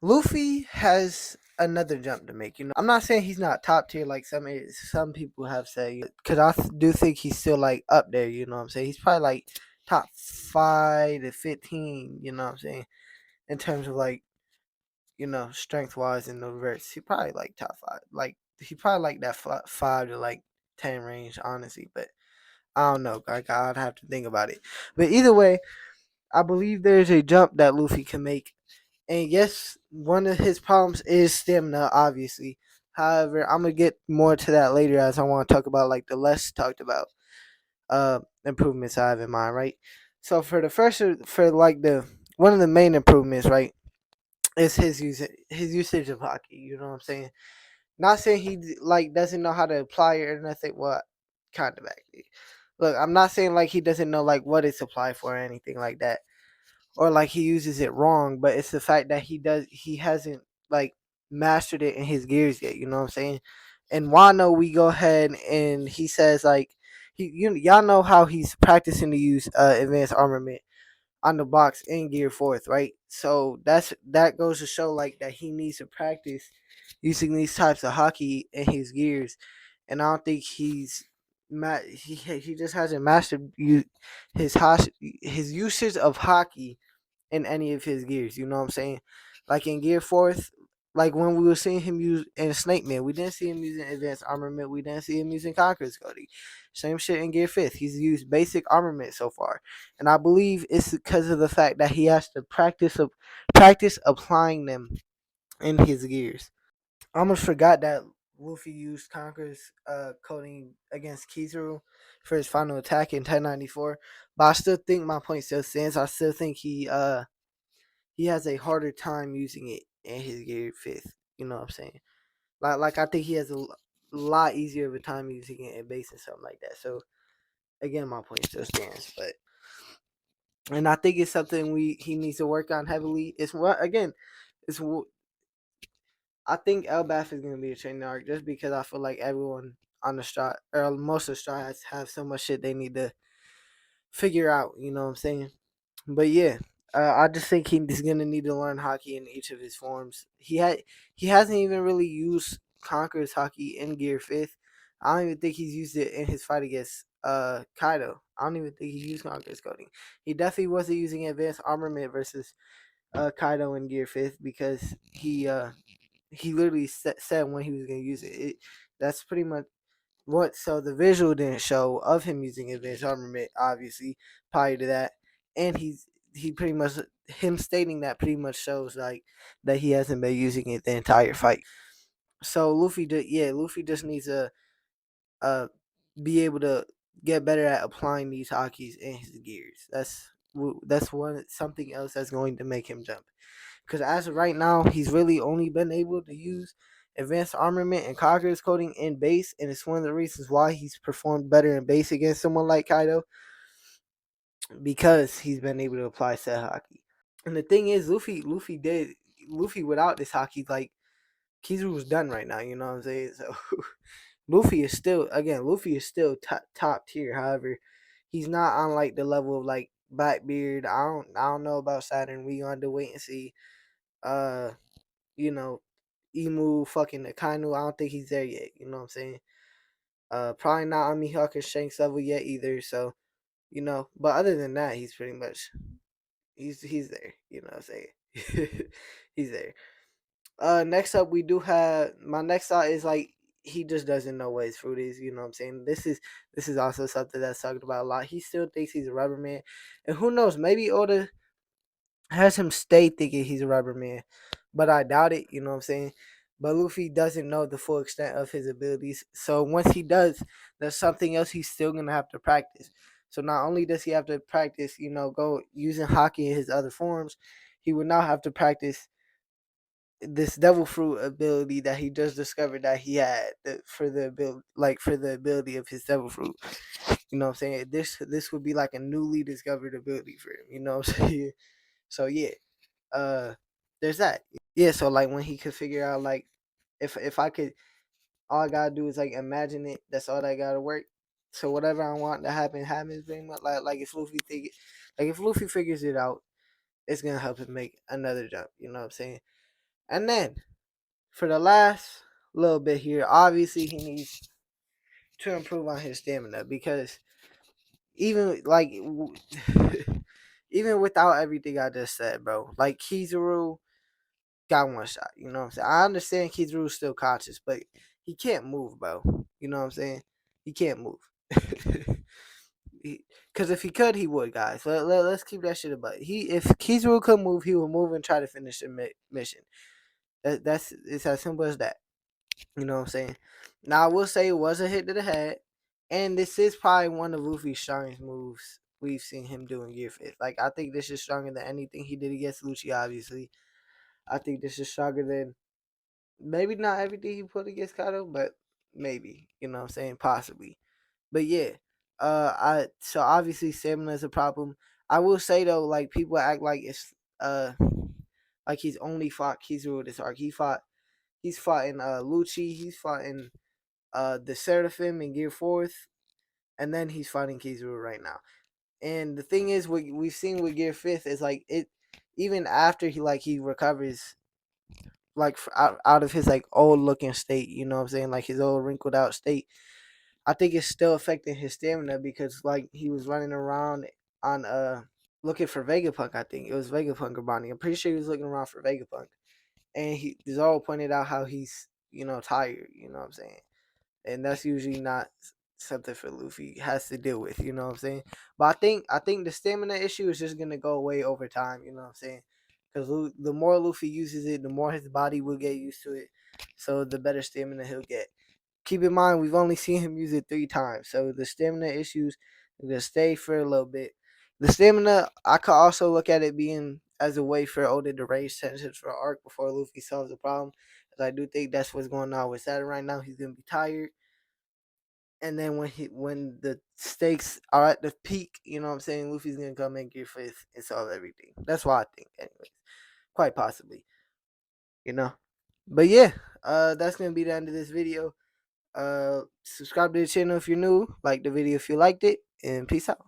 Luffy has another jump to make. I'm not saying he's not top tier like some people have said, because do think he's still like up there. You know what I'm saying? He's probably like top 5 to 15. You know what I'm saying? In terms of like strength wise in the verse, he probably like top five. Like he probably like that 5 to like 10 range, honestly. But I don't know. Like I'd have to think about it. But either way, I believe there's a jump that Luffy can make. And yes, one of his problems is stamina, obviously. However, I'm gonna get more to that later as I want to talk about like the less talked about improvements I have in mind, right? So for the first for like the one of the main improvements, right, is his usage of Haki. You know what I'm saying? Not saying he like doesn't know how to apply it or nothing. Well, kind of actually. Look, I'm not saying like he doesn't know like what it's applied for or anything like that, or like he uses it wrong, but it's the fact that he hasn't like mastered it in his gears yet. You know what I'm saying? And Wano, we go ahead and he says like y'all know how he's practicing to use advanced armament on the box in gear fourth, right? So that goes to show like that he needs to practice using these types of Haki in his gears, and I don't think he just hasn't mastered his usage of Haki in any of his gears. You know what I'm saying? Like in gear fourth, like when we were seeing him use in Snake Man, we didn't see him using advanced armament. We didn't see him using Conqueror's Cody. Same shit in gear fifth. He's used basic armament so far, and I believe it's because of the fact that he has to practice applying them in his gears. I almost forgot that Luffy used Conqueror's coding against Kizaru for his final attack in 1094, but I still think my point still stands. I still think he has a harder time using it in his gear fifth. You know what I'm saying? Like I think he has a lot easier of a time using it in base and something like that. So again, my point still stands. But and I think it's something he needs to work on heavily. It's what again, it's I think Elbaf is gonna be a training arc just because I feel like everyone on the strat or most of the strats have so much shit they need to figure out. You know what I'm saying? But yeah, I just think he's gonna need to learn Haki in each of his forms. He hasn't even really used Conqueror's Haki in Gear Fifth. I don't even think he's used it in his fight against Kaido. I don't even think he used Conqueror's coding. He definitely wasn't using advanced armament versus Kaido in Gear Fifth because he literally said when he was gonna use it. That's pretty much what. So the visual didn't show of him using advanced armament, obviously, prior to that, and he pretty much him stating that pretty much shows like that he hasn't been using it the entire fight. So Luffy just needs to uh be able to get better at applying these hockeys in his gears. That's one something else that's going to make him jump. Because as of right now, he's really only been able to use advanced armament and Conqueror's coding in base, and it's one of the reasons why he's performed better in base against someone like Kaido because he's been able to apply set Haki. And the thing is, Luffy without this Haki, like Kizaru was done right now. You know what I'm saying? So Luffy is still top tier. However, he's not on like the level of like Blackbeard. I don't know about Saturn. We gonna have to wait and see. Uh, you know, Emu, fucking Akainu. I don't think he's there yet. You know what I'm saying? Probably not on Mihawk or Shanks level yet either. So but other than that, he's pretty much he's there. You know what I'm saying? He's there. Next up, we do have my next thought is like he just doesn't know what his fruit is. You know what I'm saying? This is also something that's talked about a lot. He still thinks he's a rubber man, and who knows? Maybe Oda has him stay thinking he's a rubber man, but I doubt it. You know what I'm saying? But Luffy doesn't know the full extent of his abilities. So once he does, there's something else he's still gonna have to practice. So not only does he have to practice, go using Haki in his other forms, he would now have to practice this devil fruit ability that he just discovered that he had for the ability of his devil fruit. You know what I'm saying? This would be like a newly discovered ability for him. You know what I'm saying? So yeah, uh, there's that. Yeah, so like when he could figure out like if I could, all I gotta do is like imagine it. That's all I gotta work. So whatever I want to happen happens. Pretty much like if Luffy figures it out, it's gonna help him make another jump. You know what I'm saying? And then for the last little bit here, obviously he needs to improve on his stamina because even like even without everything I just said, bro, like Kizaru got one shot. You know what I'm saying? I understand Kizaru's still conscious, but he can't move, bro. You know what I'm saying? He can't move. Because if he could, he would, guys. Let's keep that shit about. If Kizaru could move, he would move and try to finish the mission. That's it's as simple as that. You know what I'm saying? Now I will say it was a hit to the head, and this is probably one of Luffy's strongest moves we've seen him do in Gear Fifth. Like I think this is stronger than anything he did against Lucci. Obviously, I think this is stronger than maybe not everything he put against Kaido, but maybe. You know what I'm saying? Possibly. But yeah, I so obviously stamina is a problem. I will say though, like people act like it's like he's only fought Kizaru this arc. He's fought in Lucci, he's fought in the Seraphim in Gear Fourth, and then he's fighting Kizaru right now. And the thing is, what we've seen with Gear Fifth is like it, even after he recovers like out of his like old looking state, you know what I'm saying, like his old wrinkled out state. I think it's still affecting his stamina because like he was running around on looking for Vegapunk. I think it was Vegapunk or Bonnie. I'm pretty sure he was looking around for Vegapunk, and Zoro pointed out how he's tired. You know what I'm saying, and that's usually not something for Luffy has to deal with. You know what I'm saying, but I think the stamina issue is just gonna go away over time. You know what I'm saying, because the more Luffy uses it, the more his body will get used to it, so the better stamina he'll get. Keep in mind we've only seen him use it 3 times, so the stamina issues are gonna stay for a little bit. The stamina, I could also look at it being as a way for Oda to raise tensions for arc before Luffy solves the problem. Because I do think that's what's going on with Saturn right now. He's gonna be tired, and then when the stakes are at the peak, you know what I'm saying, Luffy's gonna come in Gear Fifth and solve everything. That's what I think, anyways. Quite possibly, you know. But yeah, that's gonna be the end of this video. Subscribe to the channel if you're new, like the video if you liked it, and peace out.